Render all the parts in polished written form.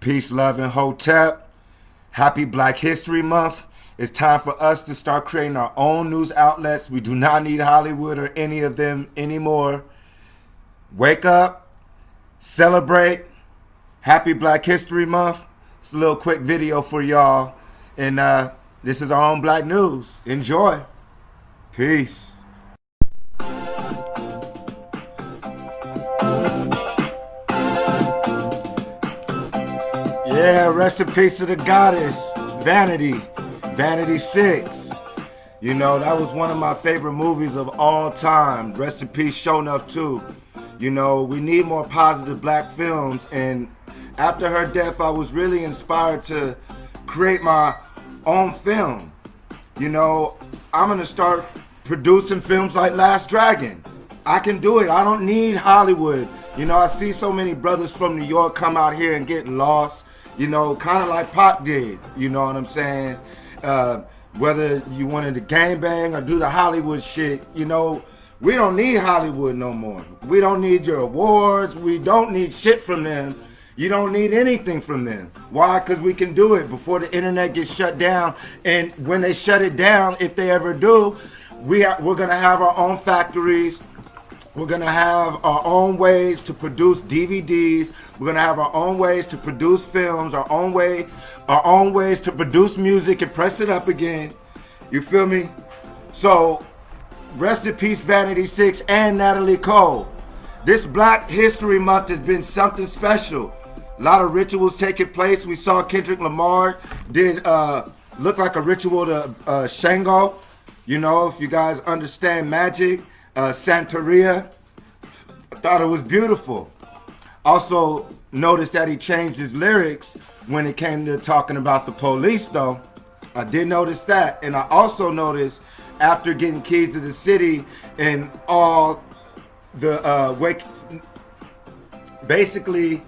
Peace, love, and hotep. Happy Black History Month. It's time for us to start creating our own news outlets. We do not need Hollywood or any of them anymore. Wake up, celebrate. Happy Black History Month. It's a little quick video for y'all. And this is our own Black News. Enjoy. Peace. Yeah, rest in peace to the goddess, Vanity 6. You know, that was one of my favorite movies of all time. Rest in peace, Show Enough too. You know, we need more positive black films, and after her death, I was really inspired to create my own film. You know, I'm gonna start producing films like Last Dragon. I can do it. I don't need Hollywood. You know, I see so many brothers from New York come out here and get lost. You know, kind of like Pop did, you know what I'm saying? Whether you wanted to gangbang or do the Hollywood shit, you know, we don't need Hollywood no more. We don't need your awards. We don't need shit from them. You don't need anything from them. Why? Because we can do it before the internet gets shut down. And when they shut it down, if they ever do, we're going to have our own factories. We're going to have our own ways to produce DVDs. We're going to have our own ways to produce films, our own ways to produce music and press it up again. You feel me? So, rest in peace, Vanity 6 and Natalie Cole. This Black History Month has been something special. A lot of rituals taking place. We saw Kendrick Lamar did look like a ritual to Shango. You know, if you guys understand magic. Santeria. I thought it was beautiful. Also noticed that he changed his lyrics when it came to talking about the police, though. I did notice that. And I also noticed after getting keys to the city and all the basically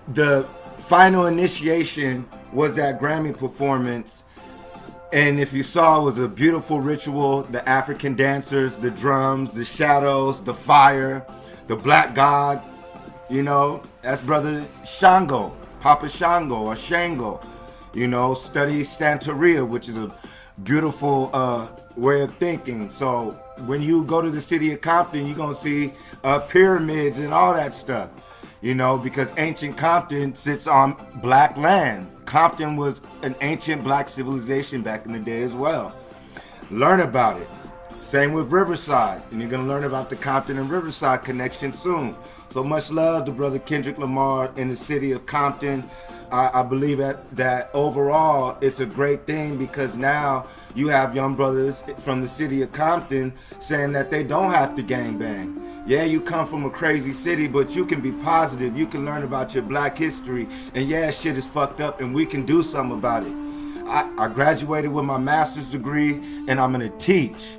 the final initiation was that Grammy performance. And if you saw, it was a beautiful ritual. The African dancers, the drums, the shadows, the fire, the black god. You know, that's Brother Shango, Papa Shango or Shango. You know, study Santeria, which is a beautiful way of thinking. So when you go to the city of Compton, you're going to see pyramids and all that stuff. You know, because ancient Compton sits on black land. Compton was an ancient black civilization back in the day as well. Learn about it. Same with Riverside. And you're going to learn about the Compton and Riverside connection soon. So much love to Brother Kendrick Lamar in the city of Compton. I believe that overall it's a great thing because now you have young brothers from the city of Compton saying that they don't have to gangbang. Yeah, you come from a crazy city, but you can be positive. You can learn about your black history. And yeah, shit is fucked up and we can do something about it. I graduated with my master's degree and I'm gonna teach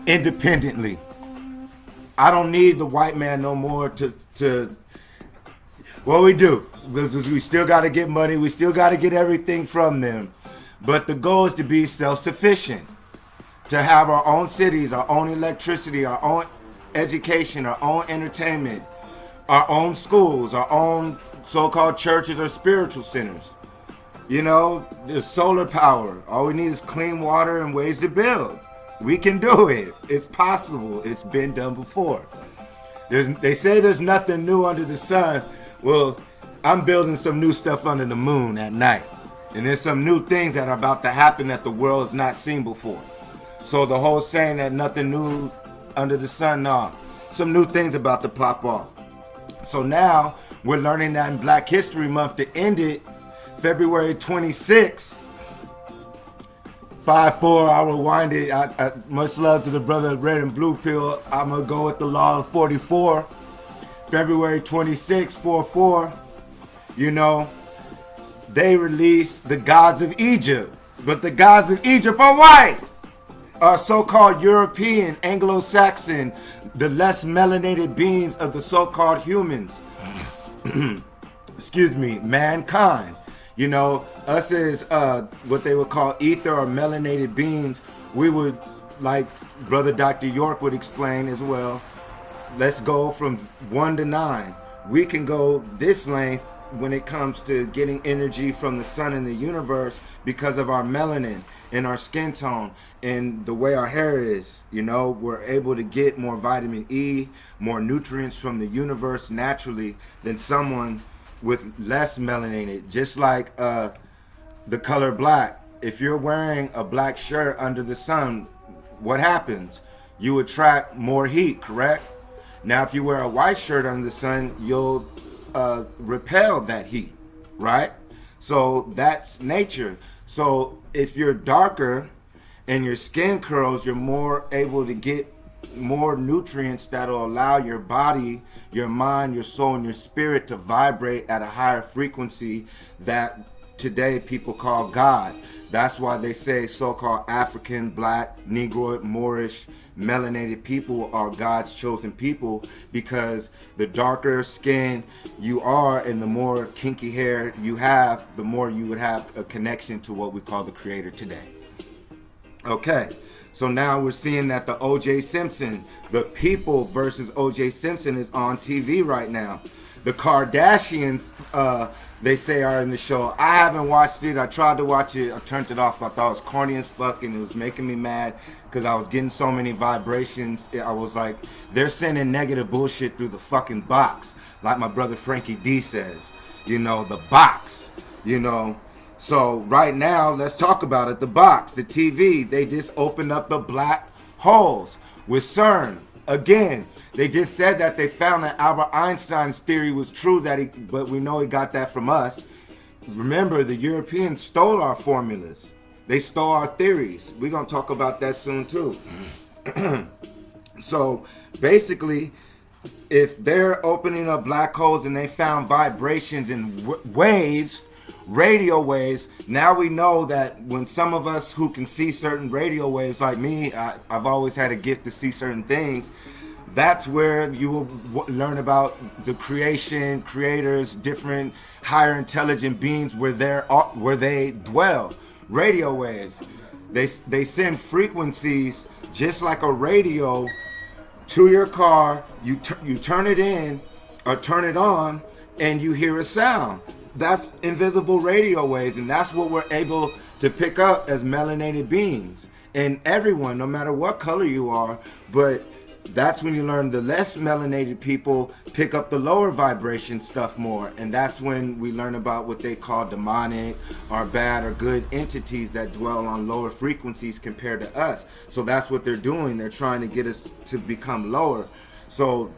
independently. I don't need the white man no more to well, we do. Because we still gotta get money, we still gotta get everything from them. But the goal is to be self-sufficient. To have our own cities, our own electricity, our own education, our own entertainment, our own schools, our own so-called churches or spiritual centers. You know, there's solar power. All we need is clean water and ways to build. We can do it. It's possible. It's been done before. They say there's nothing new under the sun. Well, I'm building some new stuff under the moon at night. And there's some new things that are about to happen that the world has not seen before. So the whole saying that nothing new under the sun, nah. Some new things about to pop off. So now we're learning that in Black History Month to end it, February 26th, 5-4, I will wind it. Much love to the brother Red and Blue Pill. I'm going to go with the law of 44. February 26th, 4-4. You know, they released the gods of Egypt. But the gods of Egypt are white. So-called European, Anglo-Saxon, the less melanated beings of the so-called humans. Excuse me, mankind. You know, us as what they would call ether or melanated beings, we would, like Brother Dr. York would explain as well, let's go from 1 to 9. We can go this length when it comes to getting energy from the sun and the universe because of our melanin and our skin tone and the way our hair is. You know, we're able to get more vitamin E, more nutrients from the universe naturally than someone with less melanated. Just like the color black. If you're wearing a black shirt under the sun, what happens? You attract more heat, correct? Now, if you wear a white shirt under the sun, you'll repel that heat, right? So that's nature. So if you're darker and your skin curls, you're more able to get more nutrients that'll allow your body, your mind, your soul, and your spirit to vibrate at a higher frequency that today people call God. That's why they say so-called African, black, Negroid, Moorish, melanated people are God's chosen people, because the darker skin you are and the more kinky hair you have, the more you would have a connection to what we call the Creator today. Okay, so now we're seeing that the O.J. Simpson, the People versus O.J. Simpson, is on TV right now. The Kardashians, they say, are in the show. I haven't watched it. I tried to watch it. I turned it off. I thought it was corny as fuck, and it was making me mad because I was getting so many vibrations. I was like, they're sending negative bullshit through the fucking box, like my brother Frankie D says. You know, the box, you know. So right now, let's talk about it. The box, the TV, they just opened up the black holes with CERN. Again, they just said that they found that Albert Einstein's theory was true, but we know he got that from us. Remember, the Europeans stole our formulas. They stole our theories. We're going to talk about that soon, too. So, basically, if they're opening up black holes and they found vibrations and waves, radio waves, now we know that when some of us who can see certain radio waves, like me, I've always had a gift to see certain things. That's where you will learn about the creators, different higher intelligent beings, where they dwell. Radio waves, they send frequencies just like a radio to your car. You turn it in or turn it on, and you hear a sound. That's invisible radio waves, and that's what we're able to pick up as melanated beings. And everyone, no matter what color you are, but that's when you learn the less melanated people pick up the lower vibration stuff more. And that's when we learn about what they call demonic or bad or good entities that dwell on lower frequencies compared to us. So that's what they're doing. They're trying to get us to become lower. So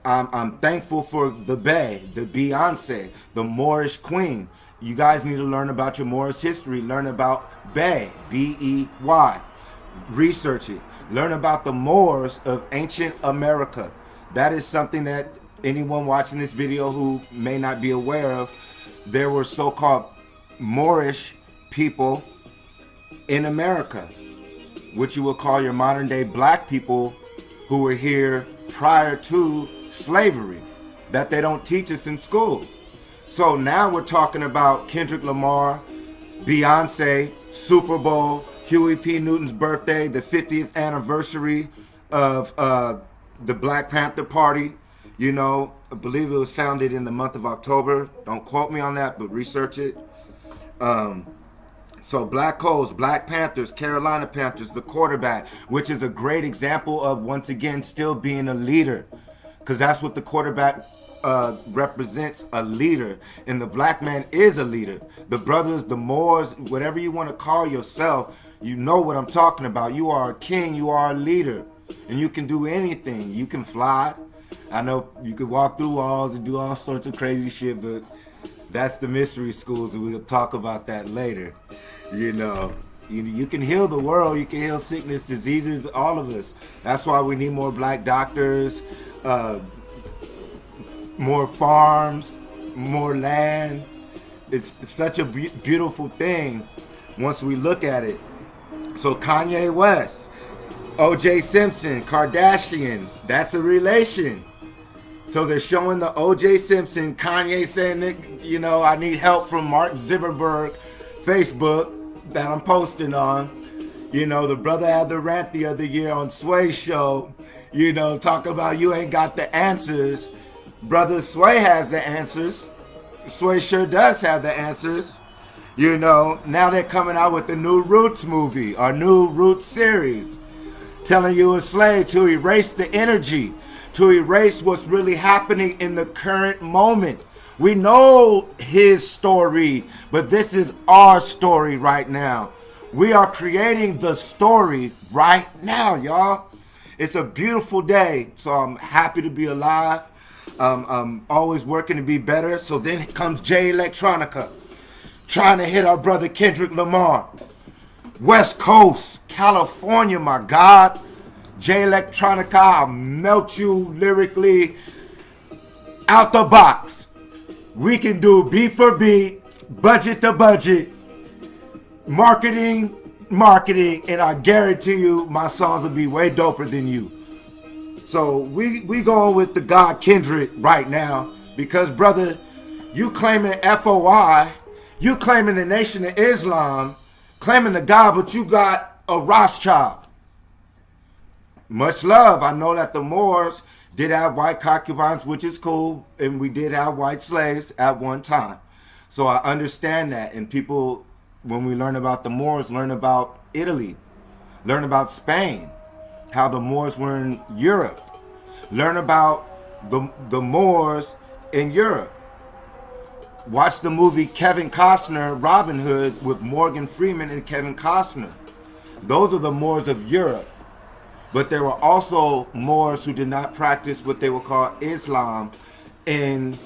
I'm thankful for the Bey, the Beyonce, the Moorish queen. You guys need to learn about your Moorish history. Learn about Bey, B-E-Y. Research it. Learn about the Moors of ancient America. That is something that anyone watching this video who may not be aware of. There were so-called Moorish people in America, which you would call your modern day black people, who were here prior to slavery, that they don't teach us in school. So now we're talking about Kendrick Lamar, Beyonce, Super Bowl, Huey P. Newton's birthday, the 50th anniversary of the Black Panther Party. You know, I believe it was founded in the month of October. Don't quote me on that, but research it. So Black Coals, Black Panthers, Carolina Panthers, the quarterback, which is a great example of, once again, still being a leader. Because that's what the quarterback represents, a leader. And the black man is a leader. The brothers, the Moors, whatever you want to call yourself, you know what I'm talking about. You are a king, you are a leader. And you can do anything. You can fly. I know you could walk through walls and do all sorts of crazy shit, but that's the mystery schools, and we'll talk about that later. You know, you can heal the world, you can heal sickness, diseases, all of us. That's why we need more black doctors, more farms, more land. It's such a beautiful thing once we look at it. So Kanye West, O.J. Simpson, Kardashians, that's a relation. So they're showing the O.J. Simpson, Kanye saying that, you know, I need help from Mark Zuckerberg, Facebook, that I'm posting on. You know, the brother had the rant the other year on Sway's show, you know, talk about you ain't got the answers. Brother Sway has the answers. Sway sure does have the answers. You know, now they're coming out with the new Roots movie, or new Roots series, telling you a slave to erase the energy, to erase what's really happening in the current moment. We know his story, but this is our story right now. We are creating the story right now, y'all. It's a beautiful day, so I'm happy to be alive. I'm always working to be better. So then comes Jay Electronica, trying to hit our brother Kendrick Lamar. West Coast, California, my God. Jay Electronica, I'll melt you lyrically out the box. We can do beat for beat, budget to budget, marketing, and I guarantee you my songs will be way doper than you. So we going with the God Kendrick right now because, brother, you claiming FOI, you claiming the Nation of Islam, claiming the God, but you got a Rothschild. Much love. I know that the Moors did have white concubines, which is cool, and we did have white slaves at one time. So I understand that. And people, when we learn about the Moors, learn about Italy, learn about Spain, how the Moors were in Europe, learn about the Moors in Europe. Watch the movie Kevin Costner, Robin Hood, with Morgan Freeman and Kevin Costner. Those are the Moors of Europe. But there were also Moors who did not practice what they would call Islam in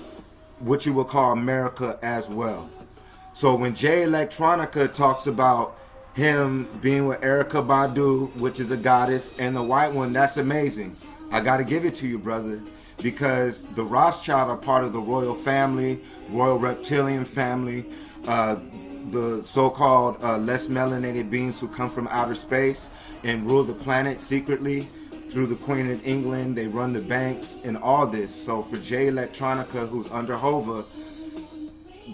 what you would call America as well. So when Jay Electronica talks about him being with Erykah Badu, which is a goddess, and the white one, that's amazing. I got to give it to you, brother, because the Rothschild are part of the royal family, royal reptilian family, the so-called less melanated beings who come from outer space and rule the planet secretly through the Queen of England. They run the banks and all this. So for Jay Electronica, who's under Hova,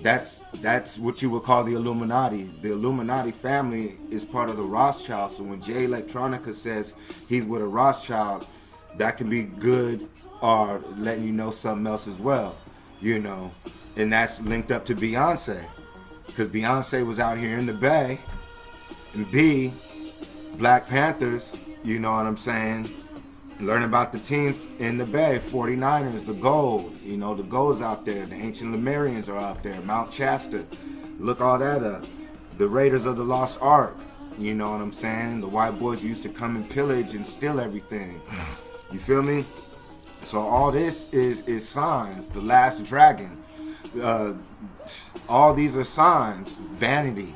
that's what you would call the Illuminati. The Illuminati family is part of the Rothschild. So when Jay Electronica says he's with a Rothschild, that can be good or letting you know something else as well, you know. And that's linked up to Beyonce, because Beyonce was out here in the Bay, and B, Black Panthers, you know what I'm saying, learn about the teams in the Bay, 49ers, the Gold, you know, the Gold's out there, the ancient Lemurians are out there, Mount Shasta, look all that up, the Raiders of the Lost Ark, you know what I'm saying, the white boys used to come and pillage and steal everything, you feel me? So all this is signs, the last dragon, all these are signs, Vanity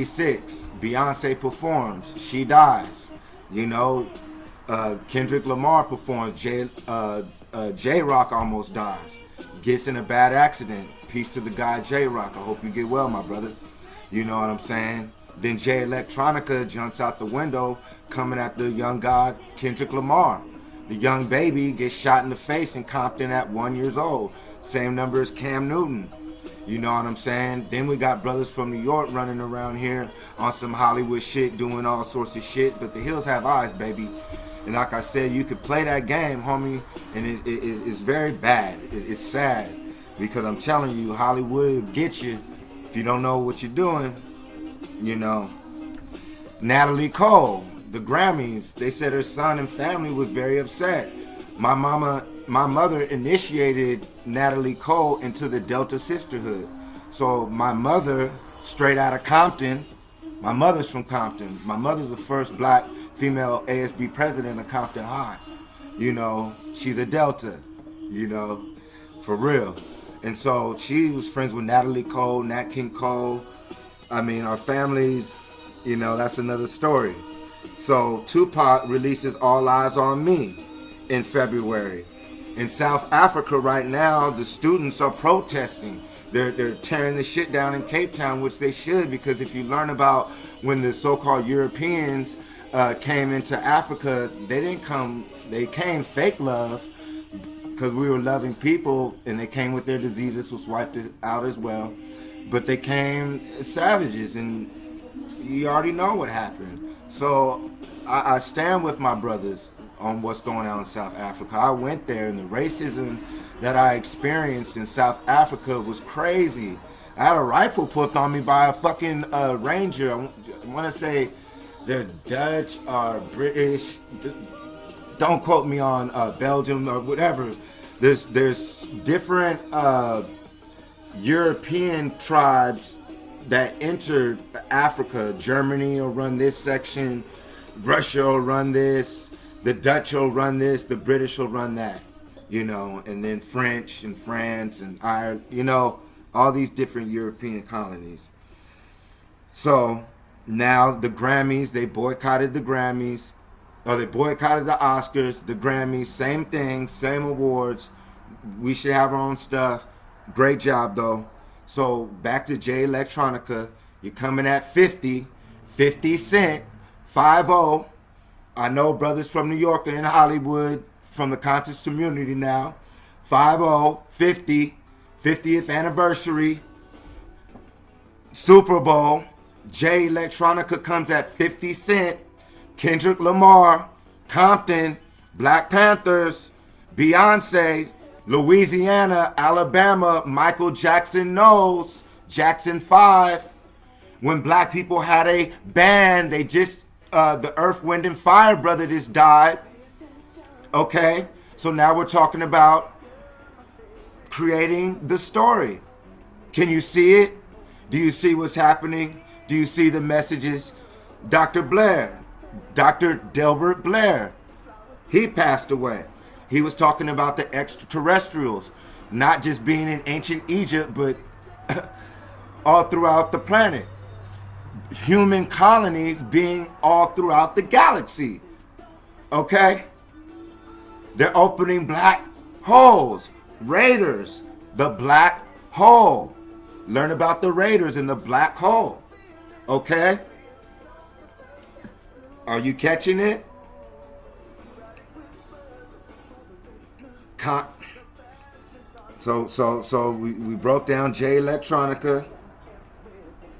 6, Beyonce performs, she dies, you know, Kendrick Lamar performs, J-Rock almost dies, gets in a bad accident, peace to the guy J-Rock, I hope you get well, my brother, you know what I'm saying. Then Jay Electronica jumps out the window coming at the young god Kendrick Lamar. The young baby gets shot in the face in Compton at 1 year old, same number as Cam Newton. You know what I'm saying? Then we got brothers from New York running around here on some Hollywood shit, doing all sorts of shit. But the hills have eyes, baby. And like I said, you could play that game, homie, and it's very bad. It's sad. Because I'm telling you, Hollywood will get you if you don't know what you're doing. You know. Natalie Cole, the Grammys, they said her son and family was very upset. My mother initiated Natalie Cole into the Delta Sisterhood. So my mother, straight out of Compton, my mother's from Compton. My mother's the first black female ASB president of Compton High. You know, she's a Delta, you know, for real. And so she was friends with Natalie Cole, Nat King Cole. I mean, our families, you know, that's another story. So Tupac releases All Eyes on Me in February. In South Africa right now, the students are protesting. They're tearing the shit down in Cape Town, which they should, because if you learn about when the so-called Europeans came into Africa, they came fake love, because we were loving people, and they came with their diseases, was wiped out as well. But they came savages, and you already know what happened. So I stand with my brothers on what's going on in South Africa. I went there, and the racism that I experienced in South Africa was crazy. I had a rifle put on me by a fucking ranger. I want to say they're Dutch or British. Don't quote me on Belgium or whatever. There's different European tribes that entered Africa. Germany will run this section, Russia will run this, the Dutch will run this, the British will run that, and then French and France and Ireland, all these different European colonies. So now the Grammys, they boycotted the Grammys, or they boycotted the Oscars, the Grammys, same thing, same awards. We should have our own stuff. Great job though. So back to J Electronica. You're coming at 50 Cent, 5-0. I know brothers from New York and in Hollywood, from the conscious community now. 5-0, 50, 50th anniversary, Super Bowl. J Electronica comes at 50 Cent, Kendrick Lamar, Compton, Black Panthers, Beyonce, Louisiana, Alabama, Michael Jackson knows, Jackson 5. When black people had a band, they just, the Earth, Wind, and Fire brother just died. Okay, so now we're talking about creating the story. Can you see it? Do you see what's happening? Do you see the messages? Dr. Blair, Dr. Delbert Blair, he passed away. He was talking about the extraterrestrials, not just being in ancient Egypt, but all throughout the planet. Human colonies being all throughout the galaxy. Okay? They're opening black holes. Raiders, the black hole. Learn about the Raiders in the black hole. Okay? Are you catching it? So we broke down J Electronica.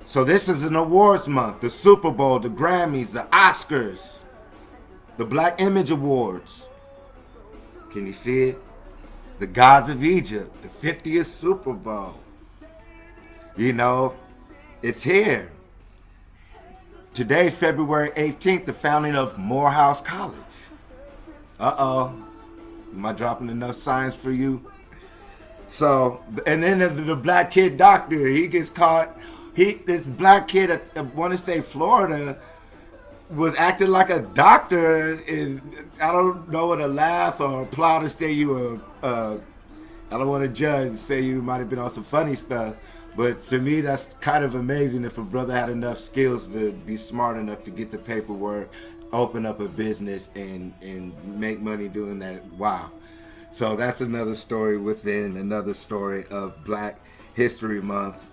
So this is an awards month. The Super Bowl, the Grammys, the Oscars, the Black Image Awards. Can you see it? The Gods of Egypt, the 50th Super Bowl. It's here. Today's February 18th, the founding of Morehouse College. Uh-oh. Am I dropping enough science for you? So, and then the black kid doctor, he gets caught. This black kid, I want to say Florida, was acting like a doctor, and I don't know whether to laugh or applaud to say you were, I don't want to judge and say you might have been on some funny stuff, but to me that's kind of amazing if a brother had enough skills to be smart enough to get the paperwork, open up a business, and make money doing that. Wow. So that's another story within another story of Black History Month.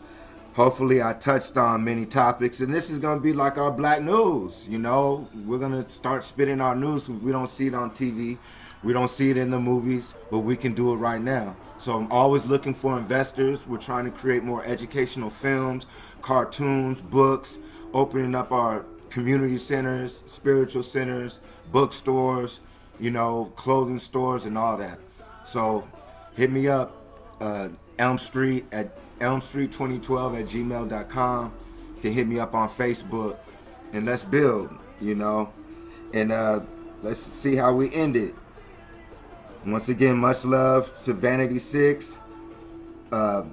Hopefully I touched on many topics, and this is going to be like our black news. We're going to start spitting our news. We don't see it on TV. We don't see it in the movies, but we can do it right now. So I'm always looking for investors. We're trying to create more educational films, cartoons, books, opening up our community centers, spiritual centers, bookstores, clothing stores and all that. So hit me up, Elm Street at elmstreet2012@gmail.com. You can hit me up on Facebook, and let's build, and let's see how we end it. Once again, much love to Vanity 6,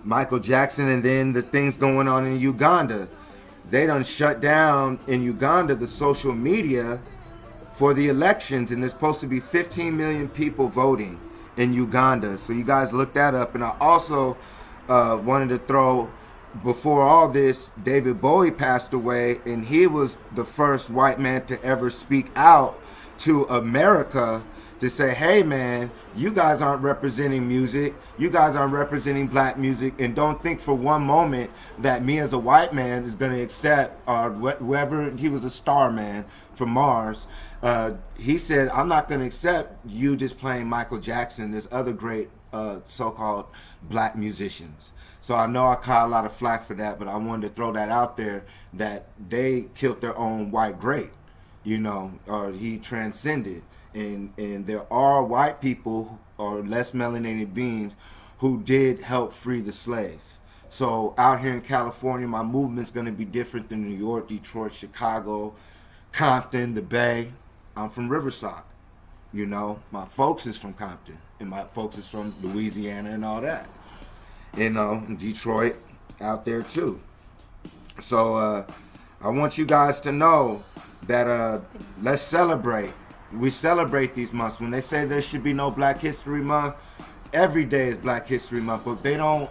Michael Jackson, and then the things going on in Uganda. They done shut down in Uganda the social media for the elections, and there's supposed to be 15 million people voting in Uganda. So you guys look that up. And I also wanted to throw, before all this, David Bowie passed away, and he was the first white man to ever speak out to America to say, hey man, you guys aren't representing music, you guys aren't representing black music, and don't think for one moment that me as a white man is going to accept, or whoever, he was a star man from Mars, he said, I'm not going to accept you just playing Michael Jackson. There's other great so-called black musicians. So I know I caught a lot of flack for that, but I wanted to throw that out there, that they killed their own white great, or he transcended. and there are white people or less melanated beings who did help free the slaves. So out here in California, my movement's going to be different than New York, Detroit, Chicago, Compton, the Bay. I'm from Riverside. You know, my folks is from Compton, and my folks is from Louisiana and all that. You know, Detroit out there too. So I want you guys to know that let's celebrate. We celebrate these months. When they say there should be no Black History Month, every day is Black History Month, but they don't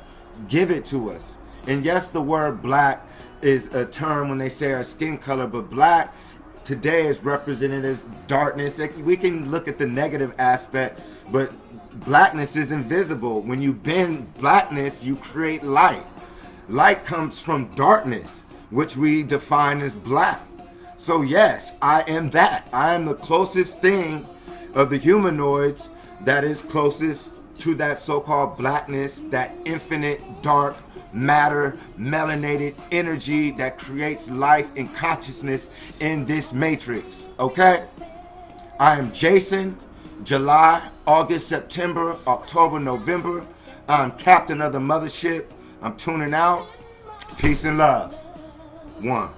give it to us. And yes, the word black is a term when they say our skin color, but black today is represented as darkness. We can look at the negative aspect, but blackness is invisible. When you bend blackness, you create light. Light comes from darkness, which we define as black. So yes, I am that. I am the closest thing of the humanoids that is closest to that so-called blackness, that infinite dark matter, melanated energy that creates life and consciousness in this matrix. Okay? I am Jason. July, August, September, October, November. I'm captain of the mothership. I'm tuning out. Peace and love. One.